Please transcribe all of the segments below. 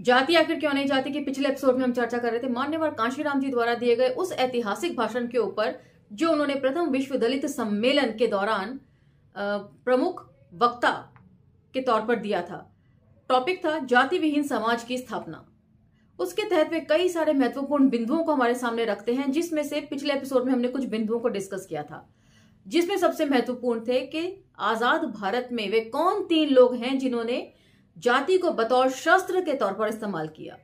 जाति आखिर क्यों नहीं जाती की पिछले एपिसोड में हम चर्चा कर रहे थे मान्यवर कांशीराम जी द्वारा दिए गए उस ऐतिहासिक भाषण के ऊपर जो उन्होंने प्रथम विश्व दलित सम्मेलन के दौरान प्रमुख वक्ता के तौर पर दिया था। टॉपिक था जाति विहीन समाज की स्थापना। उसके तहत वे कई सारे महत्वपूर्ण बिंदुओं को हमारे सामने रखते हैं, जिसमें से पिछले एपिसोड में हमने कुछ बिंदुओं को डिस्कस किया था, जिसमें सबसे महत्वपूर्ण थे कि आजाद भारत में वे कौन 3 लोग हैं जिन्होंने जाति को बतौर शस्त्र के तौर पर इस्तेमाल किया।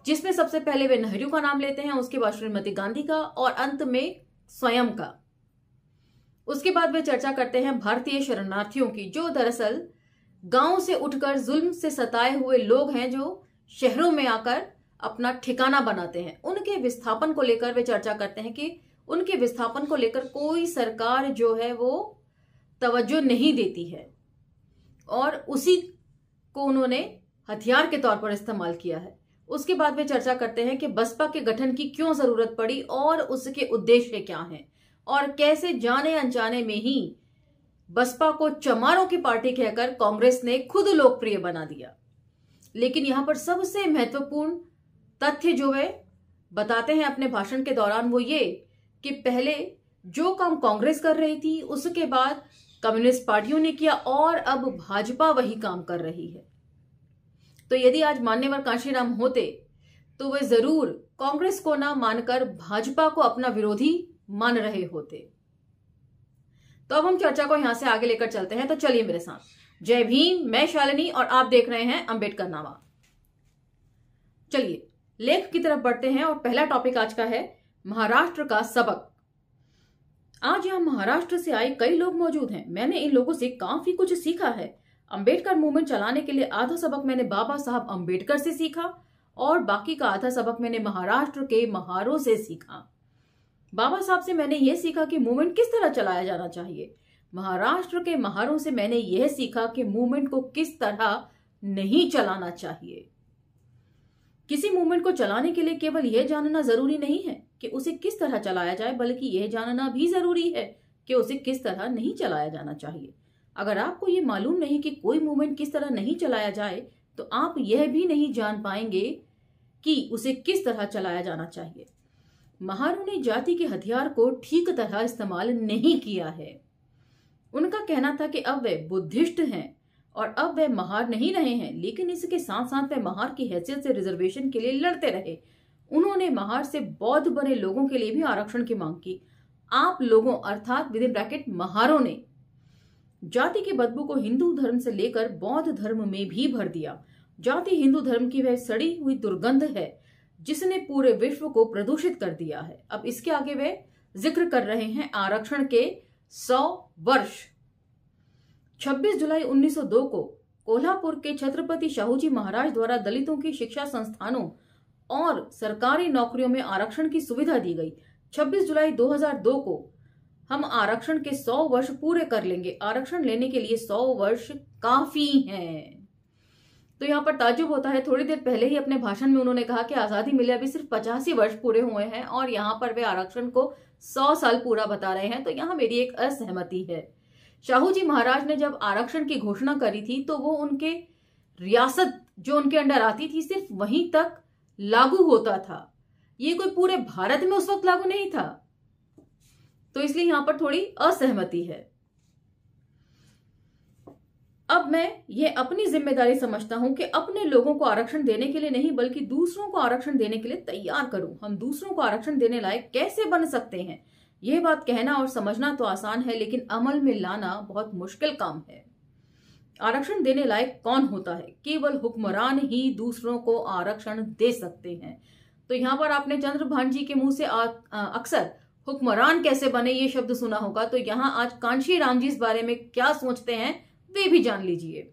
जिसमें सबसे पहले वे नेहरू का नाम लेते हैं, उसके बाद श्रीमती गांधी का और अंत में स्वयं का। उसके बाद वे चर्चा करते हैं भारतीय शरणार्थियों की, जो दरअसल गांव से उठकर जुल्म से सताए हुए लोग हैं जो शहरों में आकर अपना ठिकाना बनाते हैं। उनके विस्थापन को लेकर वे चर्चा करते हैं कि उनके विस्थापन को लेकर कोई सरकार जो है वो तवज्जो नहीं देती है और उसी को उन्होंने हथियार के तौर पर इस्तेमाल किया है। उसके बाद वे चर्चा करते हैं कि बसपा के गठन की क्यों जरूरत पड़ी और उसके उद्देश्य क्या हैं और कैसे जाने अनजाने में ही बसपा को चमारों की पार्टी कहकर कांग्रेस ने खुद लोकप्रिय बना दिया। लेकिन यहां पर सबसे महत्वपूर्ण तथ्य जो वे बताते हैं अपने भाषण के दौरान वो ये कि पहले जो काम कांग्रेस कर रही थी उसके बाद कम्युनिस्ट पार्टियों ने किया और अब भाजपा वही काम कर रही है। तो यदि आज मान्यवर कांशीराम होते तो वे जरूर कांग्रेस को ना मानकर भाजपा को अपना विरोधी मान रहे होते। तो अब हम चर्चा को यहां से आगे लेकर चलते हैं। तो चलिए मेरे साथ। जय भीम, मैं शालिनी और आप देख रहे हैं अंबेडकर नामा। चलिए लेख की तरफ बढ़ते हैं और पहला टॉपिक आज का है महाराष्ट्र का सबक। आज यहां महाराष्ट्र से आए कई लोग मौजूद हैं। मैंने इन लोगों से काफी कुछ सीखा है। अंबेडकर मूवमेंट चलाने के लिए आधा सबक मैंने बाबा साहब अंबेडकर से सीखा और बाकी का आधा सबक मैंने महाराष्ट्र के महारों से सीखा। बाबा साहब से मैंने यह सीखा कि मूवमेंट किस तरह चलाया जाना चाहिए। महाराष्ट्र के महारों से मैंने यह सीखा कि मूवमेंट को किस तरह नहीं चलाना चाहिए। किसी मूवमेंट को चलाने के लिए केवल यह जानना जरूरी नहीं है कि उसे किस तरह चलाया जाए, बल्कि यह जानना भी जरूरी है कि उसे किस तरह नहीं चलाया जाना चाहिए। अगर आपको यह मालूम नहीं कि कोई मूवमेंट किस तरह नहीं चलाया जाए तो आप यह भी नहीं जान पाएंगे कि उसे किस तरह चलाया जाना चाहिए। महारों ने जाति के हथियार को ठीक तरह इस्तेमाल नहीं किया है। उनका कहना था कि अब वे बुद्धिस्ट हैं और अब वे महार नहीं रहे हैं, लेकिन इसके साथ साथ वे महार की हैसियत से रिजर्वेशन के लिए लड़ते रहे। उन्होंने महार से बौद्ध बने लोगों के लिए भी आरक्षण की मांग की। आप लोगों अर्थात विद इन ब्रैकेट महारों ने जाति की बदबू को हिंदू धर्म से लेकर बौद्ध धर्म में भी भर दिया। जाति हिंदू धर्म की वह सड़ी हुई दुर्गंध है जिसने पूरे विश्व को प्रदूषित कर दिया है। अब इसके आगे वे जिक्र कर रहे हैं आरक्षण के 100 वर्ष। 26 जुलाई 1902 को कोल्हापुर के छत्रपति शाहूजी महाराज द्वारा दलितों की शिक्षा संस्थानों और सरकारी नौकरियों में आरक्षण की सुविधा दी गई। 26 जुलाई 2002 को हम आरक्षण के 100 वर्ष पूरे कर लेंगे। आरक्षण लेने के लिए 100 वर्ष काफी हैं। तो यहाँ पर ताज्जुब होता है, थोड़ी देर पहले ही अपने भाषण में उन्होंने कहा कि आजादी मिले अभी सिर्फ 85 वर्ष पूरे हुए हैं और यहाँ पर वे आरक्षण को 100 साल पूरा बता रहे हैं। तो यहाँ मेरी एक असहमति है। शाहूजी महाराज ने जब आरक्षण की घोषणा करी थी तो वो उनके रियासत जो उनके अंडर आती थी सिर्फ वहीं तक लागू होता था। ये कोई पूरे भारत में उस वक्त लागू नहीं था। तो इसलिए यहां पर थोड़ी असहमति है। अब मैं ये अपनी जिम्मेदारी समझता हूं कि अपने लोगों को आरक्षण देने के लिए नहीं बल्कि दूसरों को आरक्षण देने के लिए तैयार करूं। हम दूसरों को आरक्षण देने लायक कैसे बन सकते हैं, यह बात कहना और समझना तो आसान है, लेकिन अमल में लाना बहुत मुश्किल काम है। आरक्षण देने लायक कौन होता है? केवल हुक्मरान ही दूसरों को आरक्षण दे सकते हैं। तो यहां पर आपने चंद्रभान जी के मुंह से अक्सर हुक्मरान कैसे बने ये शब्द सुना होगा। तो यहां आज कांशीराम जी इस बारे में क्या सोचते हैं वे भी जान लीजिए।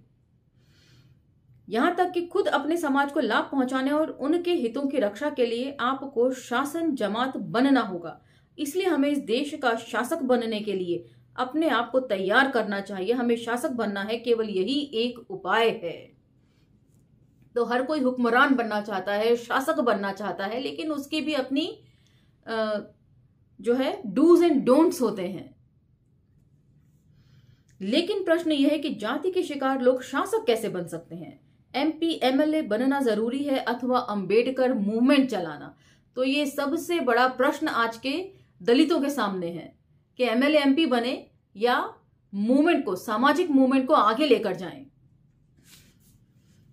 यहां तक कि खुद अपने समाज को लाभ पहुंचाने और उनके हितों की रक्षा के लिए आपको शासन जमात बनना होगा। इसलिए हमें इस देश का शासक बनने के लिए अपने आप को तैयार करना चाहिए। हमें शासक बनना है, केवल यही एक उपाय है। तो हर कोई हुक्मरान बनना चाहता है, शासक बनना चाहता है, लेकिन उसकी भी अपनी जो है डूज एंड डोंट्स होते हैं। लेकिन प्रश्न यह है कि जाति के शिकार लोग शासक कैसे बन सकते हैं? MP MLA बनना जरूरी है अथवा अंबेडकर मूवमेंट चलाना? तो ये सबसे बड़ा प्रश्न आज के दलितों के सामने है कि MLA MP बने या मूवमेंट को, सामाजिक मूवमेंट को आगे लेकर जाएं।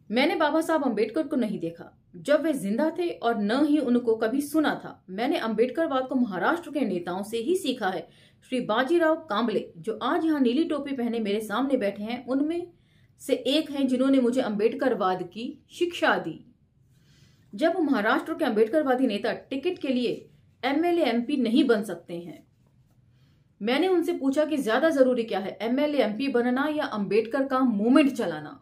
मैंने बाबा साहब अंबेडकर को नहीं देखा जब वे जिंदा थे और न ही उनको कभी सुना था। मैंने अंबेडकरवाद को महाराष्ट्र के नेताओं से ही सीखा है। श्री बाजीराव कांबले, जो आज यहाँ नीली टोपी पहने मेरे सामने बैठे हैं, उनमें से एक हैं जिन्होंने मुझे अंबेडकरवाद की शिक्षा दी। जब महाराष्ट्र के अंबेडकरवादी नेता टिकट के लिए MLA MP नहीं बन सकते हैं, मैंने उनसे पूछा कि ज्यादा जरूरी क्या है, MLA MP बनना या अंबेडकर का मूवमेंट चलाना?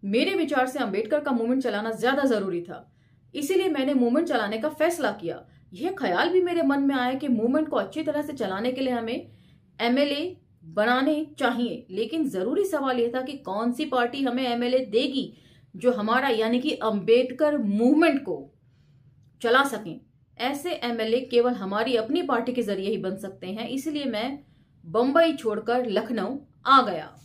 मेरे विचार से अंबेडकर का मूवमेंट चलाना ज्यादा जरूरी था, इसीलिए मैंने मूवमेंट चलाने का फैसला किया। यह ख्याल भी मेरे मन में आया कि मूवमेंट को अच्छी तरह से चलाने के लिए हमें MLA बनाने चाहिए, लेकिन जरूरी सवाल यह था कि कौन सी पार्टी हमें MLA देगी जो हमारा यानी कि अंबेडकर मूवमेंट को चला सकें। ऐसे MLA केवल हमारी अपनी पार्टी के जरिए ही बन सकते हैं, इसलिए मैं बंबई छोड़कर लखनऊ आ गया।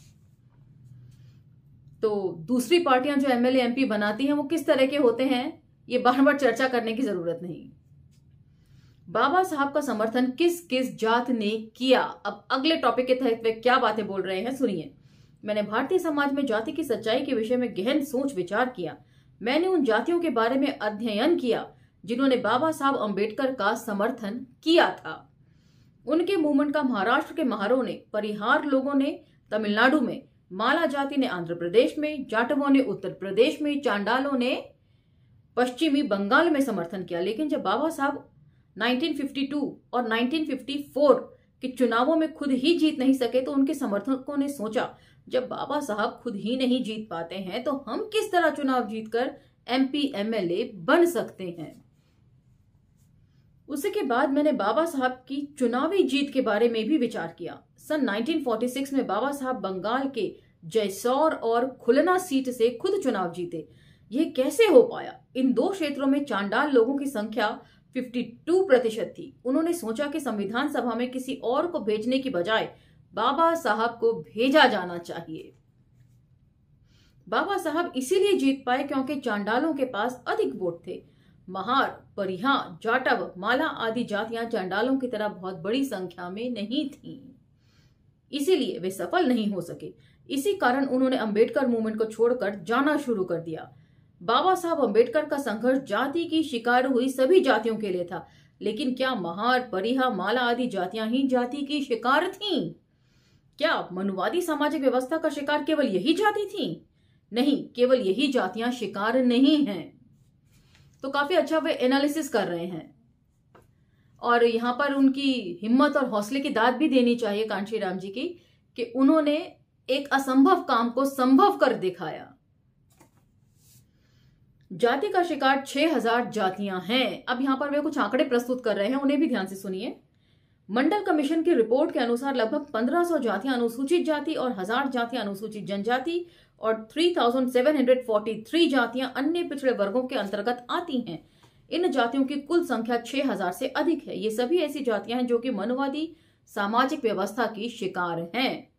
तो दूसरी पार्टियां जो MLA MP बनाती हैं वो किस तरह के होते हैं, ये बार बार चर्चा करने की जरूरत नहीं। बाबा साहब का समर्थन किस किस जात ने किया? अब अगले टॉपिक के तहत वे क्या बातें बोल रहे हैं, सुनिए। मैंने भारतीय समाज में जाति की सच्चाई के विषय में गहन सोच विचार किया। मैंने उन जातियों के बारे में अध्ययन किया जिन्होंने बाबा साहब अंबेडकर का समर्थन किया था। उनके मूवमेंट का महाराष्ट्र के महारों ने, परिहार लोगों ने तमिलनाडु में, माला जाति ने आंध्र प्रदेश में, जाटवों ने उत्तर प्रदेश में, चांडालों ने पश्चिमी बंगाल में समर्थन किया। लेकिन जब बाबा साहब 1952 और 1954 के चुनावों में खुद ही जीत नहीं सके तो उनके समर्थकों ने सोचा, जब बाबा साहब खुद ही नहीं जीत पाते हैं तो हम किस तरह चुनाव जीतकर MP MLA बन सकते हैं। उसके बाद मैंने बाबा साहब की चुनावी जीत के बारे में भी विचार किया। सन 1946 में बाबा साहब बंगाल के जयसौर और खुलना सीट से खुद चुनाव जीते। यह कैसे हो पाया? इन दो क्षेत्रों में चांडाल लोगों की संख्या 52% थी। उन्होंने सोचा कि संविधान सभा में किसी और को भेजने की बजाय बाबा साहब को भेजा जाना चाहिए। बाबा साहब इसीलिए जीत पाए क्योंकि चांडालों के पास अधिक वोट थे। महार, परिहा, जाटव, माला आदि जातियां चांडालों की तरह बहुत बड़ी संख्या में नहीं थीं, इसीलिए वे सफल नहीं हो सके। इसी कारण उन्होंने अंबेडकर मूवमेंट को छोड़कर जाना शुरू कर दिया। बाबा साहब अंबेडकर का संघर्ष जाति की शिकार हुई सभी जातियों के लिए था, लेकिन क्या महार, परिहा, माला आदि जातियां ही जाति की शिकार थीं? क्या मनुवादी सामाजिक व्यवस्था का शिकार केवल यही जाति थी? नहीं, केवल यही जातियां शिकार नहीं हैं। तो काफी अच्छा वे एनालिसिस कर रहे हैं और यहां पर उनकी हिम्मत और हौसले की दाद भी देनी चाहिए कांशीराम जी की कि उन्होंने एक असंभव काम को संभव कर दिखाया। जाति का शिकार 6000 जातियां हैं। अब यहां पर वे कुछ आंकड़े प्रस्तुत कर रहे हैं, उन्हें भी ध्यान से सुनिए। मंडल कमीशन की रिपोर्ट के अनुसार लगभग 1500 जातियां अनुसूचित जाति और 1000 जातियां अनुसूचित जनजाति और 3743 जातियां अन्य पिछड़े वर्गों के अंतर्गत आती हैं। इन जातियों की कुल संख्या 6000 से अधिक है। ये सभी ऐसी जातियां हैं जो कि मनुवादी सामाजिक व्यवस्था की शिकार हैं।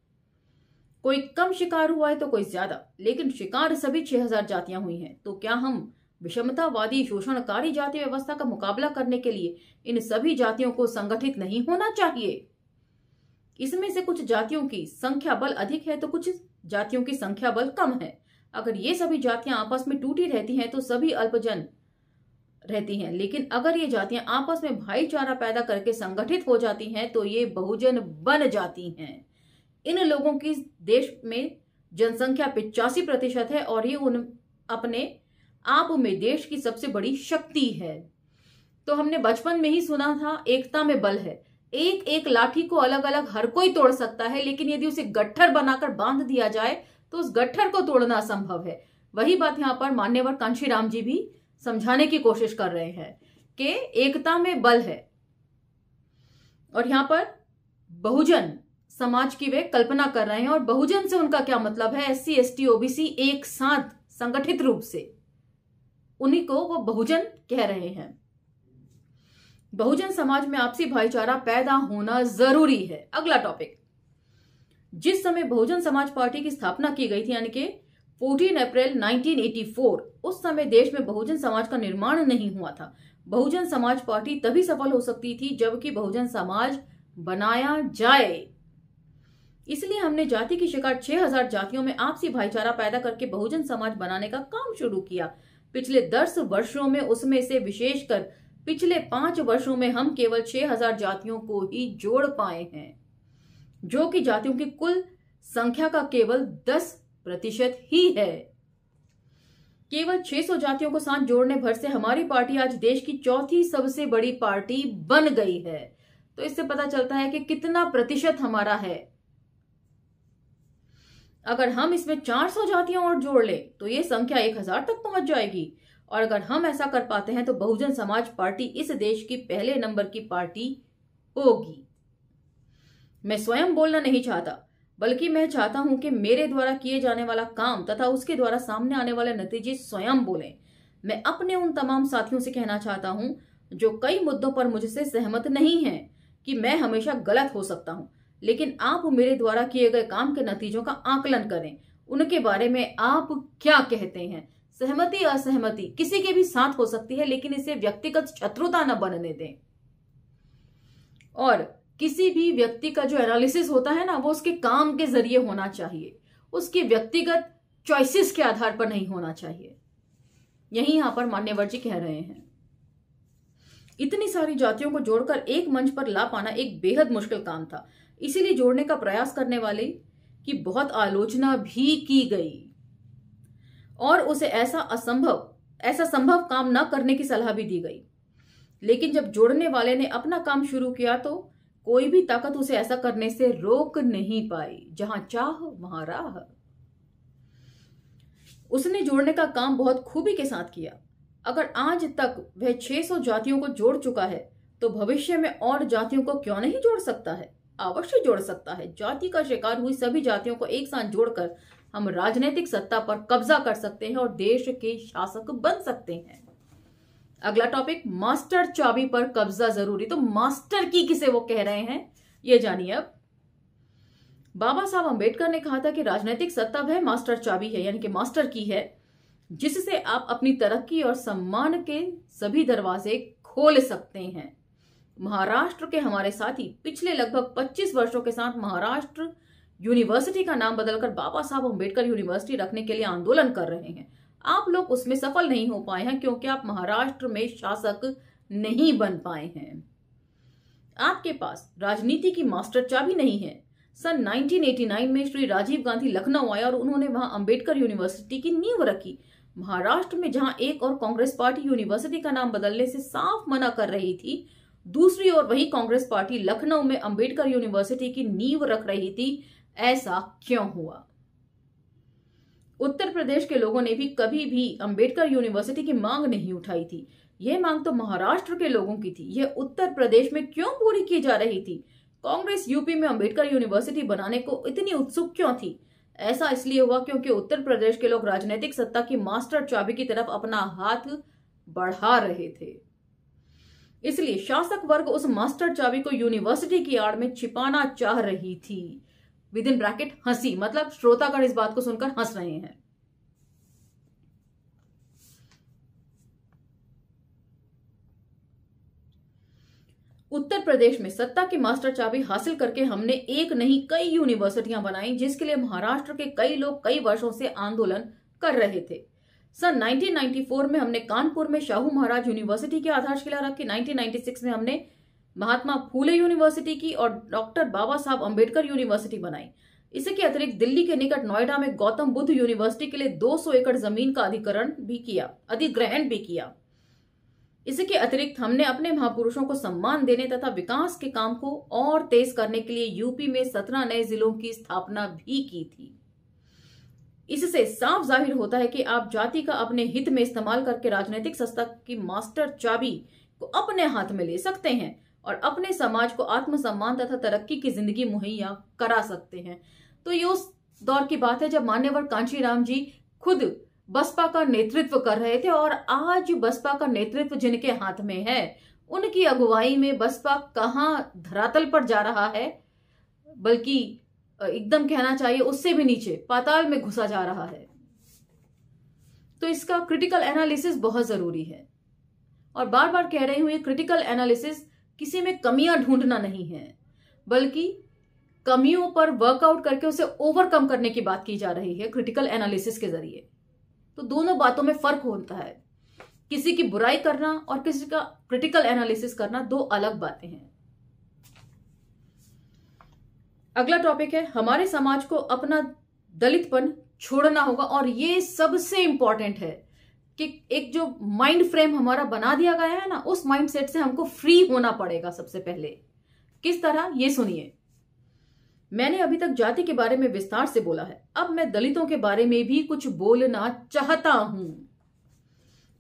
कोई कम शिकार हुआ है तो कोई ज्यादा, लेकिन शिकार सभी 6000 जातियां हुई हैं। तो क्या हम विषमतावादी शोषणकारी जाति व्यवस्था का मुकाबला करने के लिए इन सभी जातियों को संगठित नहीं होना चाहिए? इसमें से कुछ जातियों की संख्या बल अधिक है तो कुछ जातियों की संख्या बल कम है। अगर ये सभी जातियां आपस में टूटी रहती हैं तो सभी अल्पजन रहती हैं, लेकिन अगर ये जातियां आपस में भाईचारा पैदा करके संगठित हो जाती हैं तो ये बहुजन बन जाती हैं। इन लोगों की देश में जनसंख्या 85% है और ये उन अपने आप में देश की सबसे बड़ी शक्ति है। तो हमने बचपन में ही सुना था, एकता में बल है। एक एक लाठी को अलग अलग हर कोई तोड़ सकता है, लेकिन यदि उसे गट्ठर बनाकर बांध दिया जाए तो उस गट्ठर को तोड़ना असंभव है। वही बात यहाँ पर मान्यवर कांशीराम जी भी समझाने की कोशिश कर रहे हैं कि एकता में बल है। और यहाँ पर बहुजन समाज की वे कल्पना कर रहे हैं और बहुजन से उनका क्या मतलब है? SC ST OBC एक साथ संगठित रूप से, उन्हीं को वो बहुजन कह रहे हैं। बहुजन समाज में आपसी भाईचारा पैदा होना जरूरी है। अगला टॉपिक, जिस समय बहुजन समाज पार्टी की स्थापना की गई थी, यानी कि 14 अप्रैल 1984, उस समय देश में बहुजन समाज का निर्माण नहीं हुआ था। बहुजन समाज पार्टी तभी सफल हो सकती थी जबकि बहुजन समाज बनाया जाए। इसलिए हमने जाति की शिकार 6000 जातियों में आपसी भाईचारा पैदा करके बहुजन समाज बनाने का काम शुरू किया। पिछले 10 वर्षों में, उसमें से विशेषकर पिछले 5 वर्षों में, हम केवल 6000 जातियों को ही जोड़ पाए हैं, जो कि जातियों की कुल संख्या का केवल 10% ही है। केवल 600 जातियों को साथ जोड़ने भर से हमारी पार्टी आज देश की चौथी सबसे बड़ी पार्टी बन गई है। तो इससे पता चलता है कि कितना प्रतिशत हमारा है। अगर हम इसमें 400 जातियां और जोड़ लें तो ये संख्या 1000 तक पहुंच जाएगी। और अगर हम ऐसा कर पाते हैं तो बहुजन समाज पार्टी इस देश की पहले नंबर की पार्टी होगी। मैं स्वयं बोलना नहीं चाहता, बल्कि मैं चाहता हूं कि मेरे द्वारा किए जाने वाला काम तथा उसके द्वारा सामने आने वाले नतीजे स्वयं बोलें। मैं अपने उन तमाम साथियों से कहना चाहता हूं जो कई मुद्दों पर मुझसे सहमत नहीं हैं कि मैं हमेशा गलत हो सकता हूं, लेकिन आप मेरे द्वारा किए गए काम के नतीजों का आकलन करें। उनके बारे में आप क्या कहते हैं? सहमति असहमति किसी के भी साथ हो सकती है, लेकिन इसे व्यक्तिगत शत्रुता न बनने दें। और किसी भी व्यक्ति का जो एनालिसिस होता है ना, वो उसके काम के जरिए होना चाहिए, उसके व्यक्तिगत चॉइसेस के आधार पर नहीं होना चाहिए। यही यहां पर मान्यवर जी कह रहे हैं। इतनी सारी जातियों को जोड़कर एक मंच पर ला पाना एक बेहद मुश्किल काम था। इसीलिए जोड़ने का प्रयास करने वाले की बहुत आलोचना भी की गई और उसे ऐसा संभव काम न करने की सलाह भी दी गई। लेकिन जब जोड़ने वाले ने अपना काम शुरू किया तो कोई भी ताकत उसे ऐसा करने से रोक नहीं पाई। जहां चाह वहां राह। उसने जोड़ने का काम बहुत खूबी के साथ किया। अगर आज तक वह 600 जातियों को जोड़ चुका है तो भविष्य में और जातियों को क्यों नहीं जोड़ सकता है? अवश्य जोड़ सकता है। जाति का शिकार हुई सभी जातियों को एक साथ जोड़कर हम राजनीतिक सत्ता पर कब्जा कर सकते हैं और देश के शासक बन सकते हैं। अगला टॉपिक, मास्टर चाबी पर कब्जा जरूरी। तो मास्टर की किसे वो कह रहे हैं, ये जानिए अब। बाबा साहब अंबेडकर ने कहा था कि राजनीतिक सत्ता वह मास्टर चाबी है, यानी कि मास्टर की है, जिससे आप अपनी तरक्की और सम्मान के सभी दरवाजे खोल सकते हैं। महाराष्ट्र के हमारे साथी पिछले लगभग 25 वर्षों के साथ महाराष्ट्र यूनिवर्सिटी का नाम बदलकर बाबा साहब अंबेडकर यूनिवर्सिटी रखने के लिए आंदोलन कर रहे हैं। आप लोग उसमें सफल नहीं हो पाए हैं क्योंकि आप महाराष्ट्र में शासक नहीं बन पाए हैं। आपके पास राजनीति की मास्टर चाबी नहीं है। सन 1989 में श्री राजीव गांधी लखनऊ आए और उन्होंने वहां अंबेडकर यूनिवर्सिटी की नींव रखी। महाराष्ट्र में जहां एक और कांग्रेस पार्टी यूनिवर्सिटी का नाम बदलने से साफ मना कर रही थी, दूसरी ओर वही कांग्रेस पार्टी लखनऊ में अंबेडकर यूनिवर्सिटी की नींव रख रही थी। ऐसा क्यों हुआ? उत्तर प्रदेश के लोगों ने भी कभी भी अंबेडकर यूनिवर्सिटी की मांग नहीं उठाई थी। यह मांग तो महाराष्ट्र के लोगों की थी। यह उत्तर प्रदेश में क्यों पूरी की जा रही थी? कांग्रेस यूपी में अंबेडकर यूनिवर्सिटी बनाने को इतनी उत्सुक क्यों थी? ऐसा इसलिए हुआ क्योंकि उत्तर प्रदेश के लोग राजनीतिक सत्ता की मास्टर चाबी की तरफ अपना हाथ बढ़ा रहे थे। इसलिए शासक वर्ग उस मास्टर चाबी को यूनिवर्सिटी की आड़ में छिपाना चाह रही थी। विद इन ब्रैकेट हंसी, मतलब श्रोतागण इस बात को सुनकर हंस रहे हैं। उत्तर प्रदेश में सत्ता की मास्टर चाबी हासिल करके हमने एक नहीं कई यूनिवर्सिटियां बनाई, जिसके लिए महाराष्ट्र के कई लोग कई वर्षों से आंदोलन कर रहे थे। सन 1994 में हमने कानपुर में शाहू महाराज यूनिवर्सिटी की आधारशिला रखी। 1996 में हमने महात्मा फूले यूनिवर्सिटी की और डॉक्टर बाबा साहब अंबेडकर यूनिवर्सिटी बनाई। इसके अतिरिक्त दिल्ली के निकट नोएडा में गौतम बुद्ध यूनिवर्सिटी के लिए 200 एकड़ जमीन का अधिग्रहण भी किया। इसके अतिरिक्त हमने अपने महापुरुषों को सम्मान देने तथा विकास के काम को और तेज करने के लिए यूपी में 17 नए जिलों की स्थापना भी की थी। इससे साफ जाहिर होता है कि आप जाति का अपने हित में इस्तेमाल करके राजनीतिक सत्ता की मास्टर चाबी को अपने हाथ में ले सकते हैं और अपने समाज को आत्मसम्मान तथा तरक्की की जिंदगी मुहैया करा सकते हैं। तो ये उस दौर की बात है जब मान्यवर कांशीराम जी खुद बसपा का नेतृत्व कर रहे थे और आज बसपा का नेतृत्व जिनके हाथ में है, उनकी अगुवाई में बसपा कहां धरातल पर जा रहा है, बल्कि एकदम कहना चाहिए उससे भी नीचे पाताल में घुसा जा रहा है। तो इसका क्रिटिकल एनालिसिस बहुत जरूरी है। और बार बार कह रही हूं, ये क्रिटिकल एनालिसिस किसी में कमियां ढूंढना नहीं है, बल्कि कमियों पर वर्कआउट करके उसे ओवरकम करने की बात की जा रही है क्रिटिकल एनालिसिस के जरिए। तो दोनों बातों में फर्क होता है। किसी की बुराई करना और किसी का क्रिटिकल एनालिसिस करना दो अलग बातें हैं। अगला टॉपिक है, हमारे समाज को अपना दलितपन छोड़ना होगा। और ये सबसे इंपॉर्टेंट है कि एक जो माइंड फ्रेम हमारा बना दिया गया है ना, उस माइंड सेट से हमको फ्री होना पड़ेगा सबसे पहले। किस तरह, ये सुनिए। मैंने अभी तक जाति के बारे में विस्तार से बोला है, अब मैं दलितों के बारे में भी कुछ बोलना चाहता हूं।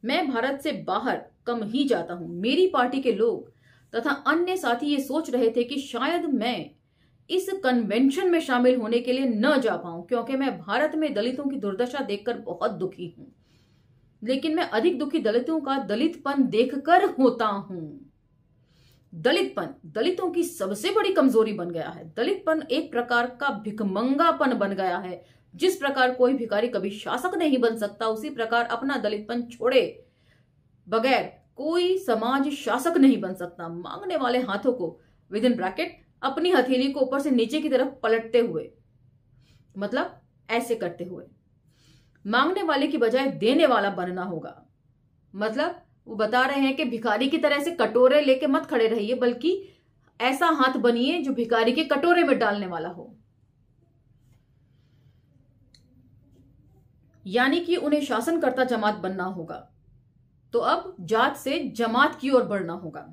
मैं भारत से बाहर कम ही जाता हूं। मेरी पार्टी के लोग तथा अन्य साथी ये सोच रहे थे कि शायद मैं इस कन्वेंशन में शामिल होने के लिए न जा पाऊं, क्योंकि मैं भारत में दलितों की दुर्दशा देखकर बहुत दुखी हूं। लेकिन मैं अधिक दुखी दलितों का दलितपन देखकर होता हूं। दलितपन दलितों की सबसे बड़ी कमजोरी बन गया है। दलितपन एक प्रकार का भिखमंगापन बन गया है। जिस प्रकार कोई भिखारी कभी शासक नहीं बन सकता, उसी प्रकार अपना दलितपन छोड़े बगैर कोई समाज शासक नहीं बन सकता। मांगने वाले हाथों को विद इन ब्रैकेट अपनी हथेली को ऊपर से नीचे की तरफ पलटते हुए, मतलब ऐसे करते हुए, मांगने वाले की बजाय देने वाला बनना होगा। मतलब वो बता रहे हैं कि भिखारी की तरह से कटोरे लेके मत खड़े रहिए, बल्कि ऐसा हाथ बनिए जो भिखारी के कटोरे में डालने वाला हो। यानी कि उन्हें शासनकर्ता जमात बनना होगा। तो अब जात से जमात की ओर बढ़ना होगा।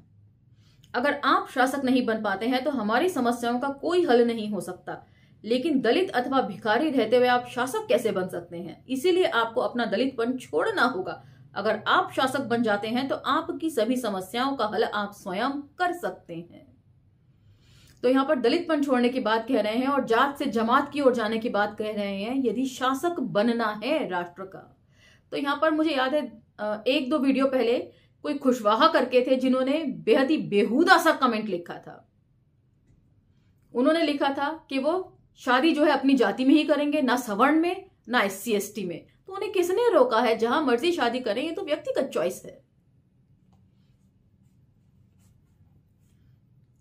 अगर आप शासक नहीं बन पाते हैं तो हमारी समस्याओं का कोई हल नहीं हो सकता। लेकिन दलित अथवा भिखारी रहते हुए आप शासक कैसे बन सकते हैं? इसीलिए आपको अपना दलितपन छोड़ना होगा। अगर आप शासक बन जाते हैं तो आपकी सभी समस्याओं का हल आप स्वयं कर सकते हैं। तो यहां पर दलितपन छोड़ने की बात कह रहे हैं और जात से जमात की ओर जाने की बात कह रहे हैं, यदि शासक बनना है राष्ट्र का। तो यहां पर मुझे याद है एक दो वीडियो पहले कोई खुशवाहा करके थे जिन्होंने बेहद ही बेहुदा सा कमेंट लिखा था। उन्होंने लिखा था कि वो शादी जो है अपनी जाति में ही करेंगे, ना सवर्ण में ना SC ST में। तो उन्हें किसने रोका है? जहां मर्जी शादी करें, ये तो व्यक्तिगत चॉइस है।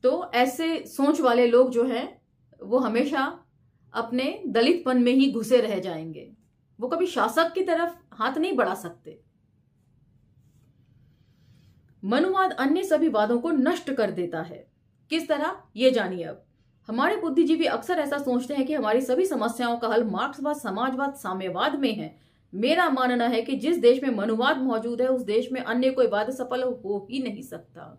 तो ऐसे सोच वाले लोग जो हैं वो हमेशा अपने दलितपन में ही घुसे रह जाएंगे। वो कभी शासक की तरफ हाथ नहीं बढ़ा सकते। मनुवाद अन्य सभी वादों को नष्ट कर देता है। किस तरह, ये जानिए। अब हमारे बुद्धिजीवी अक्सर ऐसा सोचते हैं कि हमारी सभी समस्याओं का हल मार्क्सवाद, समाजवाद, साम्यवाद में है। मेरा मानना है कि जिस देश में मनुवाद मौजूद है उस देश में अन्य कोई वाद सफल हो ही नहीं सकता।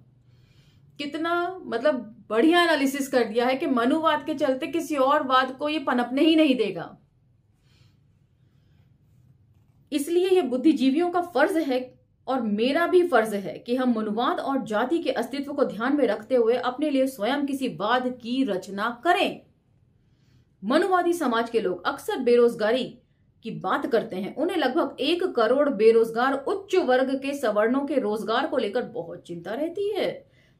कितना मतलब बढ़िया एनालिसिस कर दिया है कि मनुवाद के चलते किसी और वाद को ये पनपने ही नहीं देगा। इसलिए यह बुद्धिजीवियों का फर्ज है और मेरा भी फर्ज है कि हम मनुवाद और जाति के अस्तित्व को ध्यान में रखते हुए अपने लिए स्वयं किसी वाद की रचना करें। मनुवादी समाज के लोग अक्सर बेरोजगारी की बात करते हैं। उन्हें लगभग 1 करोड़ बेरोजगार उच्च वर्ग के सवर्णों के रोजगार को लेकर बहुत चिंता रहती है।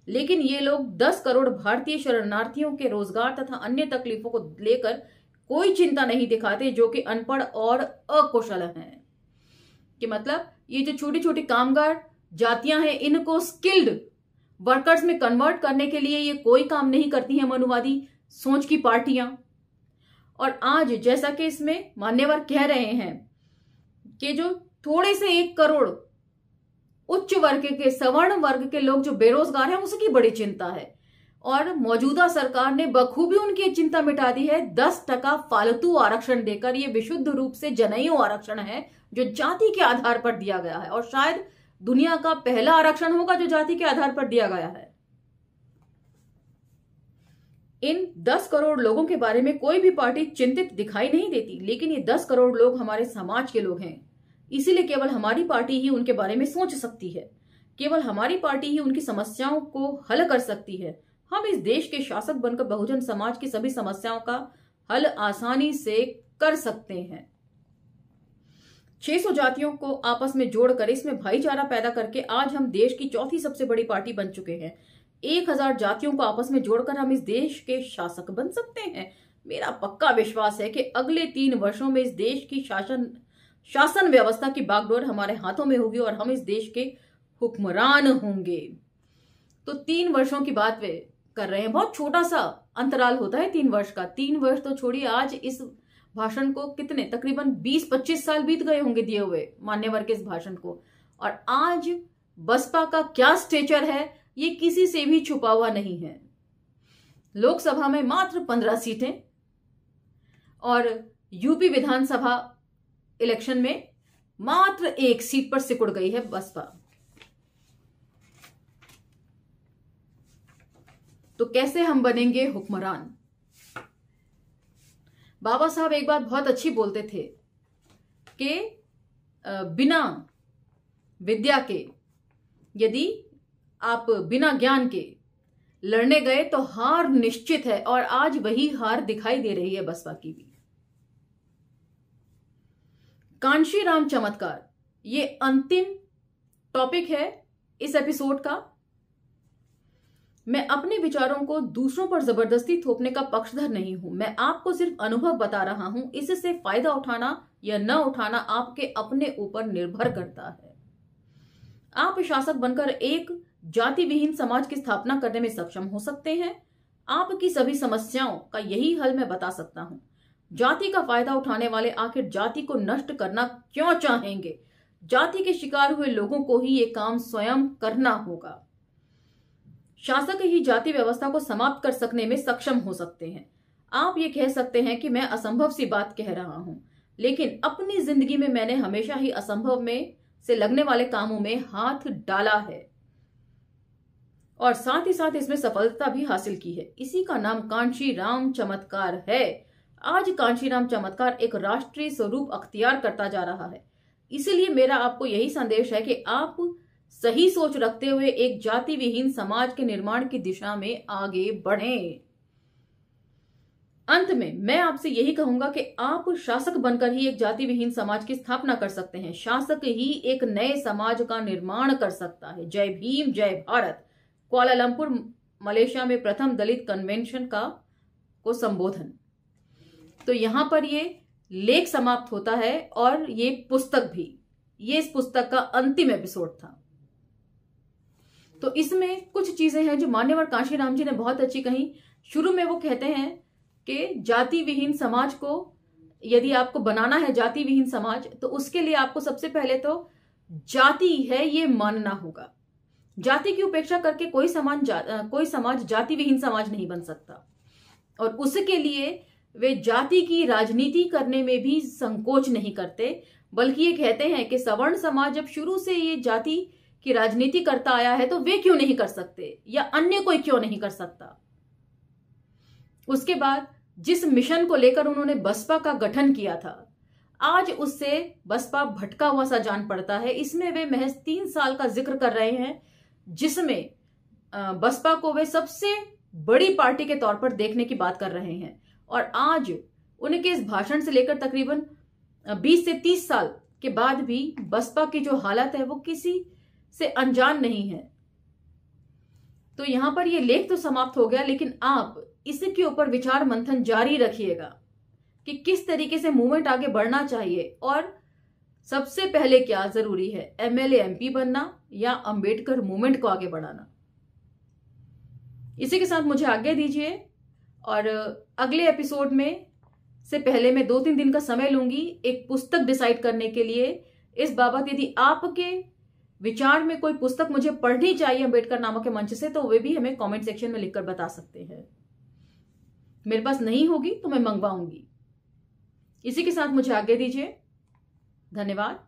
लेकिन ये लोग 10 करोड़ भारतीय शरणार्थियों के रोजगार तथा अन्य तकलीफों को लेकर कोई चिंता नहीं दिखाते, जो कि अनपढ़ और अकुशल हैं। कि मतलब ये जो छोटी छोटी कामगार जातियां हैं, इनको स्किल्ड वर्कर्स में कन्वर्ट करने के लिए ये कोई काम नहीं करती हैं मनुवादी सोच की पार्टियां। और आज जैसा कि इसमें मान्यवर कह रहे हैं कि जो थोड़े से 1 करोड़ उच्च वर्ग के सवर्ण वर्ग के लोग जो बेरोजगार हैं उसकी बड़ी चिंता है। और मौजूदा सरकार ने बखूबी उनकी चिंता मिटा दी है 10% फालतू आरक्षण देकर। ये विशुद्ध रूप से जनईय आरक्षण है जो जाति के आधार पर दिया गया है, और शायद दुनिया का पहला आरक्षण होगा जो जाति के आधार पर दिया गया है। इन 10 करोड़ लोगों के बारे में कोई भी पार्टी चिंतित दिखाई नहीं देती, लेकिन ये 10 करोड़ लोग हमारे समाज के लोग हैं। इसीलिए केवल हमारी पार्टी ही उनके बारे में सोच सकती है। केवल हमारी पार्टी ही उनकी समस्याओं को हल कर सकती है। हम इस देश के शासक बनकर बहुजन समाज की सभी समस्याओं का हल आसानी से कर सकते हैं। 600 जातियों को आपस में जोड़कर इसमें भाईचारा पैदा करके आज हम देश की चौथी सबसे बड़ी पार्टी बन चुके हैं। 1000 जातियों को आपस में जोड़कर हम इस देश के शासक बन सकते हैं। मेरा पक्का विश्वास है कि अगले 3 वर्षों में इस देश की शासन शासन व्यवस्था की बागडोर हमारे हाथों में होगी और हम इस देश के हुक्मरान होंगे। तो 3 वर्षों की बात वे कर रहे हैं। बहुत छोटा सा अंतराल होता है 3 वर्ष का। 3 वर्ष तो छोड़िए, आज इस भाषण को कितने तकरीबन 20-25 साल बीत गए होंगे दिए हुए मान्यवर के इस भाषण को। और आज बसपा का क्या स्टेचर है ये किसी से भी छुपा हुआ नहीं है। लोकसभा में मात्र 15 सीटें और यूपी विधानसभा इलेक्शन में मात्र 1 सीट पर सिकुड़ गई है बसपा। तो कैसे हम बनेंगे हुक्मरान? बाबा साहब एक बात बहुत अच्छी बोलते थे कि बिना विद्या के, यदि आप बिना ज्ञान के लड़ने गए तो हार निश्चित है। और आज वही हार दिखाई दे रही है बसपा की भी। कांशीराम चमत्कार ये अंतिम टॉपिक है इस एपिसोड का। मैं अपने विचारों को दूसरों पर जबरदस्ती थोपने का पक्षधर नहीं हूं। मैं आपको सिर्फ अनुभव बता रहा हूं। इससे फायदा उठाना या न उठाना आपके अपने ऊपर निर्भर करता है। आप शासक बनकर एक जाति विहीन समाज की स्थापना करने में सक्षम हो सकते हैं। आपकी सभी समस्याओं का यही हल मैं बता सकता हूं। जाति का फायदा उठाने वाले आखिर जाति को नष्ट करना क्यों चाहेंगे? जाति के शिकार हुए लोगों को ही ये काम स्वयं करना होगा। शासक ही जाति व्यवस्था को समाप्त कर सकने में सक्षम हो सकते हैं। आप ये कह सकते हैं कि मैं असंभव सी बात कह रहा हूं, लेकिन अपनी जिंदगी में मैंने हमेशा ही असंभव में से लगने वाले कामों में हाथ डाला है और साथ ही साथ इसमें सफलता भी हासिल की है। इसी का नाम कांशीराम चमत्कार है। आज कांशीराम चमत्कार एक राष्ट्रीय स्वरूप अख्तियार करता जा रहा है। इसीलिए मेरा आपको यही संदेश है कि आप सही सोच रखते हुए एक जाति विहीन समाज के निर्माण की दिशा में आगे बढ़ें। अंत में मैं आपसे यही कहूंगा कि आप शासक बनकर ही एक जाति विहीन समाज की स्थापना कर सकते हैं। शासक ही एक नए समाज का निर्माण कर सकता है। जय भीम, जय भारत। कुआलालंपुर मलेशिया में प्रथम दलित कन्वेंशन को संबोधन। तो यहां पर ये लेख समाप्त होता है और ये पुस्तक भी। ये इस पुस्तक का अंतिम एपिसोड था। तो इसमें कुछ चीजें हैं जो मान्यवर कांशीराम जी ने बहुत अच्छी कही। शुरू में वो कहते हैं कि जाति विहीन समाज को यदि आपको बनाना है, जाति विहीन समाज, तो उसके लिए आपको सबसे पहले तो जाति है ये मानना होगा। जाति की उपेक्षा करके कोई समाज जाति विहीन समाज नहीं बन सकता। और उसके लिए वे जाति की राजनीति करने में भी संकोच नहीं करते, बल्कि ये कहते हैं कि सवर्ण समाज जब शुरू से ये जाति की राजनीति करता आया है तो वे क्यों नहीं कर सकते, या अन्य कोई क्यों नहीं कर सकता। उसके बाद जिस मिशन को लेकर उन्होंने बसपा का गठन किया था, आज उससे बसपा भटका हुआ सा जान पड़ता है। इसमें वे महज 3 साल का जिक्र कर रहे हैं, जिसमें बसपा को वे सबसे बड़ी पार्टी के तौर पर देखने की बात कर रहे हैं। और आज उनके इस भाषण से लेकर तकरीबन 20 से 30 साल के बाद भी बसपा की जो हालत है वो किसी से अनजान नहीं है। तो यहां पर ये लेख तो समाप्त हो गया, लेकिन आप इसके ऊपर विचार मंथन जारी रखिएगा कि किस तरीके से मूवमेंट आगे बढ़ना चाहिए और सबसे पहले क्या जरूरी है, एमएलए एमपी बनना या अंबेडकर मूवमेंट को आगे बढ़ाना। इसी के साथ मुझे आज्ञा दीजिए और अगले एपिसोड में से पहले मैं 2-3 दिन का समय लूंगी एक पुस्तक डिसाइड करने के लिए। इस बाबत यदि आपके विचार में कोई पुस्तक मुझे पढ़नी चाहिए अंबेडकर नामक के मंच से, तो वे भी हमें कमेंट सेक्शन में लिखकर बता सकते हैं। मेरे पास नहीं होगी तो मैं मंगवाऊंगी। इसी के साथ मुझे आज्ञा दीजिए। धन्यवाद।